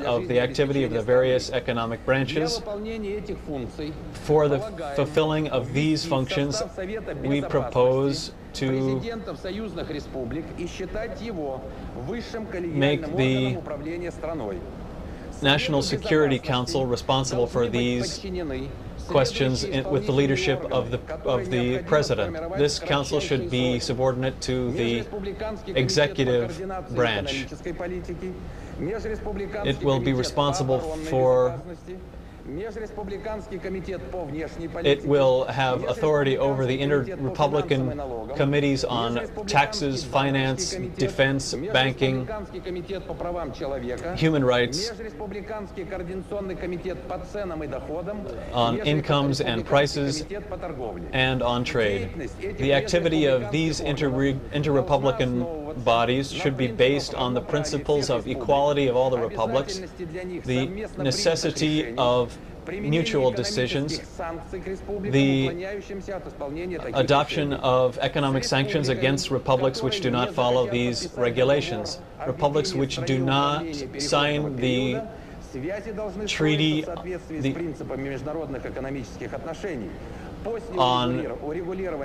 of the activity of the various economic branches. For the fulfilling of these functions, we propose to make the National Security Council responsible for these questions with the leadership of the President. This council should be subordinate to the executive branch. It will be responsible for It will have authority over the inter-Republican committees on taxes, finance, defense, banking, human rights, on incomes and prices, and on trade. The activity of these inter-Republican bodies should be based on the principles of equality of all the republics, the necessity of mutual decisions, the adoption of economic sanctions against republics which do not follow these regulations, republics which do not sign the treaty on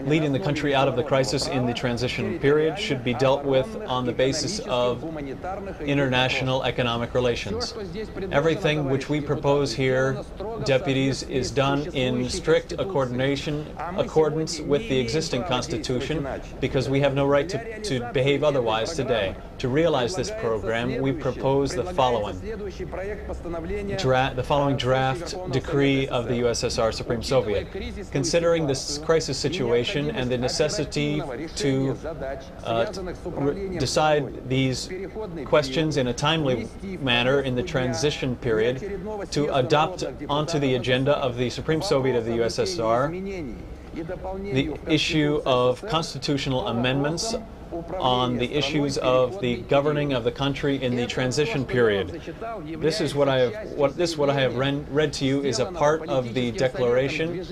leading the country out of the crisis in the transition period should be dealt with on the basis of international economic relations. Everything which we propose here, deputies, is done in strict accordance with the existing Constitution, because we have no right to behave otherwise today. To realize this program, we propose the following draft decree of the USSR Supreme Soviet. Considering this crisis situation and the necessity to decide these questions in a timely manner in the transition period, to adopt onto the agenda of the Supreme Soviet of the USSR the issue of constitutional amendments on the issues of the governing of the country in the transition period. This is what I have read to you is a part of the declaration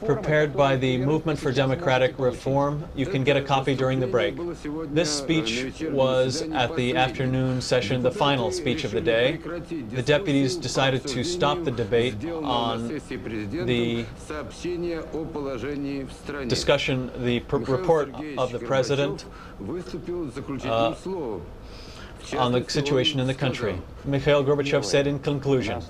prepared by the Movement for Democratic Reform. You can get a copy during the break. This speech was at the afternoon session, the final speech of the day. The deputies decided to stop the debate on the discussion, the report of the President on the situation in the country. Mikhail Gorbachev said in conclusion,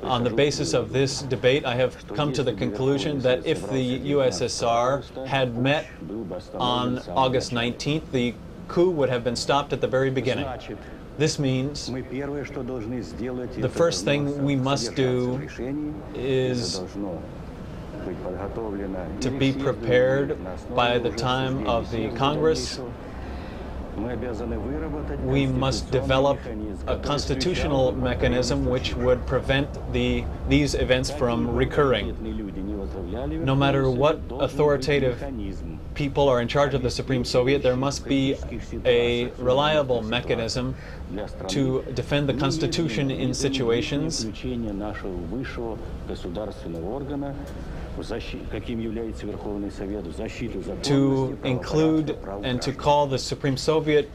on the basis of this debate, I have come to the conclusion that if the USSR had met on August 19th, the coup would have been stopped at the very beginning. This means the first thing we must do is to be prepared by the time of the Congress. We must develop a constitutional mechanism which would prevent these events from recurring. No matter what authoritative people are in charge of the Supreme Soviet, there must be a reliable mechanism to defend the Constitution in situations to include and to call the Supreme Soviet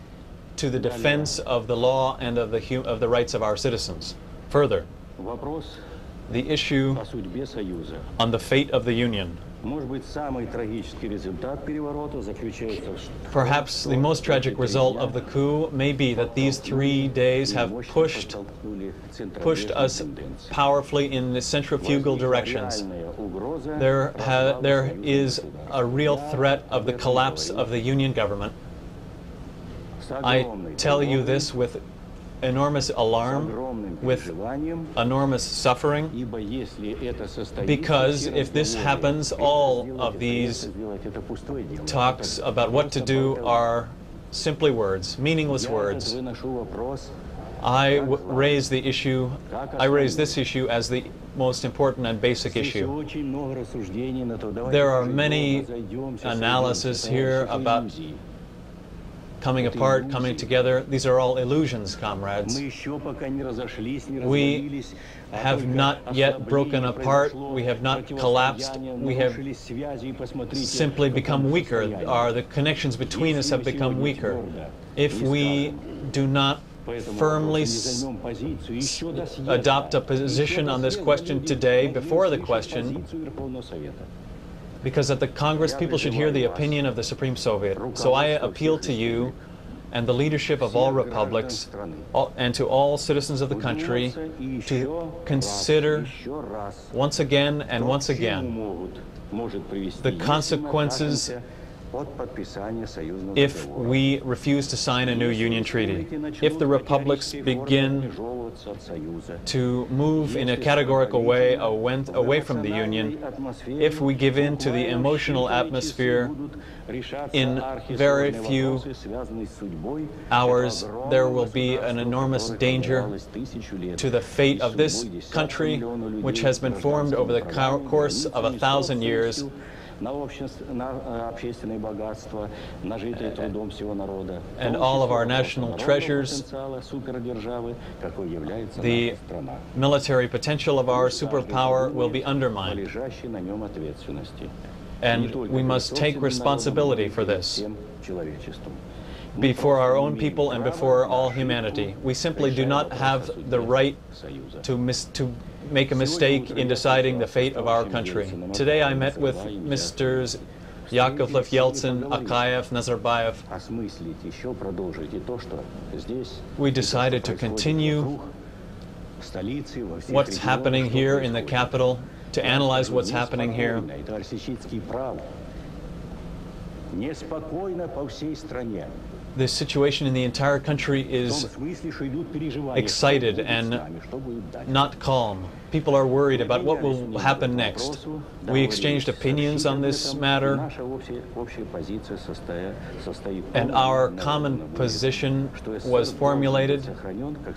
to the defense of the law and of the rights of our citizens. Further, the issue on the fate of the Union. Perhaps the most tragic result of the coup may be that these 3 days have pushed us powerfully in the centrifugal directions. There is a real threat of the collapse of the Union government. I tell you this with enormous alarm, with enormous suffering, because if this happens, all of these talks about what to do are simply words, meaningless words. I raise this issue as the most important and basic issue. There are many analyses here about coming apart, coming together. These are all illusions, comrades. We have not yet broken apart. We have not collapsed. We have simply become weaker. The connections between us have become weaker. If we do not firmly adopt a position on this question today before the question, because at the Congress people should hear the opinion of the Supreme Soviet. So I appeal to you and the leadership of all republics and to all citizens of the country to consider once again and once again the consequences if we refuse to sign a new Union treaty. If the republics begin to move in a categorical way away from the Union, if we give in to the emotional atmosphere, in very few hours there will be an enormous danger to the fate of this country, which has been formed over the course of 1,000 years, and all of our national treasures, the military potential of our superpower will be undermined. And we must take responsibility for this before our own people and before all humanity. We simply do not have the right to make a mistake in deciding the fate of our country. Today I met with Mr. Yakovlev, Yeltsin, Akayev, Nazarbayev. We decided to continue what's happening here in the capital, to analyze what's happening here. The situation in the entire country is excited and not calm. People are worried about what will happen next. We exchanged opinions on this matter, and our common position was formulated,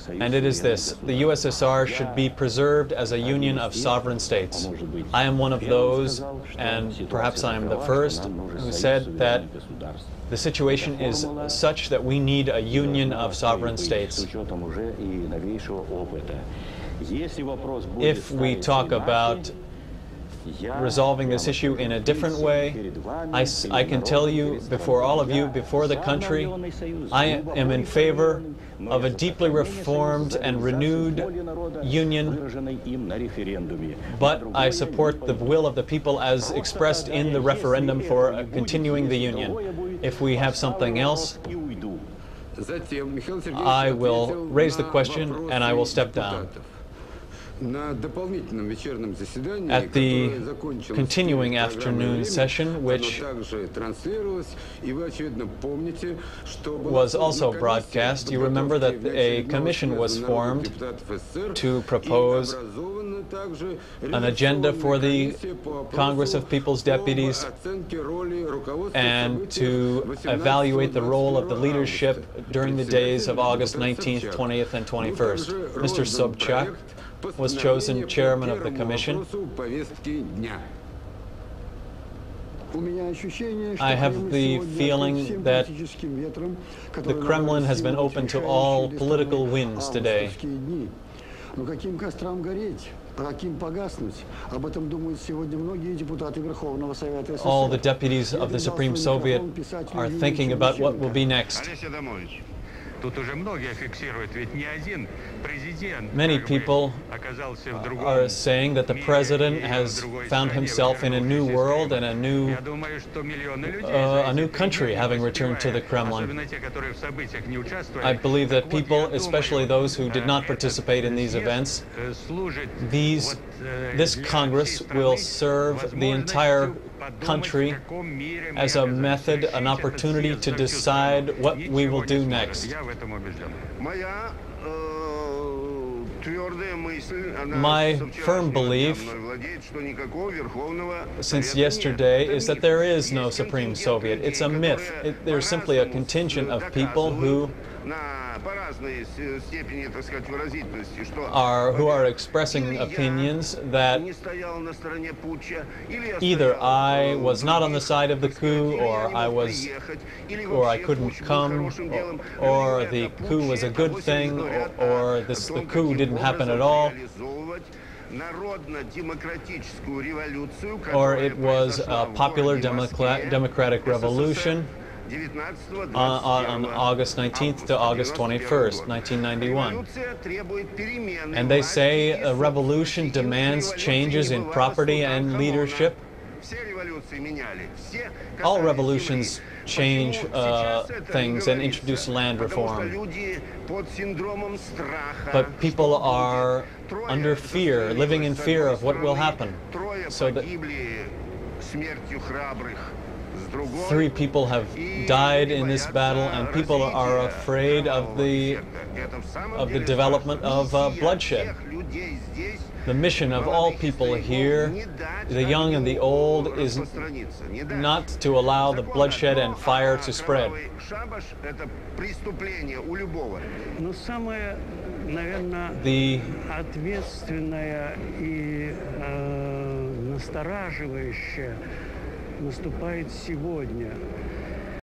and it is this: the USSR should be preserved as a union of sovereign states. I am one of those, and perhaps I am the first, who said that the situation is such that we need a union of sovereign states. If we talk about resolving this issue in a different way, I can tell you before all of you, before the country, I am in favor of a deeply reformed and renewed union, but I support the will of the people as expressed in the referendum for continuing the union. If we have something else, I will raise the question and I will step down. At the continuing afternoon session, which was also broadcast, you remember that a commission was formed to propose an agenda for the Congress of People's Deputies and to evaluate the role of the leadership during the days of August 19th, 20th, and 21st. Mr. Sobchak was chosen chairman of the commission. I have the feeling that the Kremlin has been open to all political winds today. All the deputies of the Supreme Soviet are thinking about what will be next. Many people are saying that the president has found himself in a new world and a new country, having returned to the Kremlin. I believe that people, especially those who did not participate in these events, this Congress will serve the entire country as a method, an opportunity to decide what we will do next. My firm belief since yesterday is that there is no Supreme Soviet. It's a myth. There's simply a contingent of people who are expressing opinions that either I was not on the side of the coup, or I couldn't come, or the coup was a good thing, or the coup didn't happen at all, or it was a popular democratic revolution. on August 19th to August 21st, 1991. And they say a revolution demands changes in property and leadership. All revolutions change things and introduce land reform. But people are under fear, living in fear of what will happen. So that 3 people have died in this battle, and people are afraid of the development of bloodshed. The mission of all people here, the young and the old, is not to allow the bloodshed and fire to spread. The ответственное и настораживающее наступает сегодня.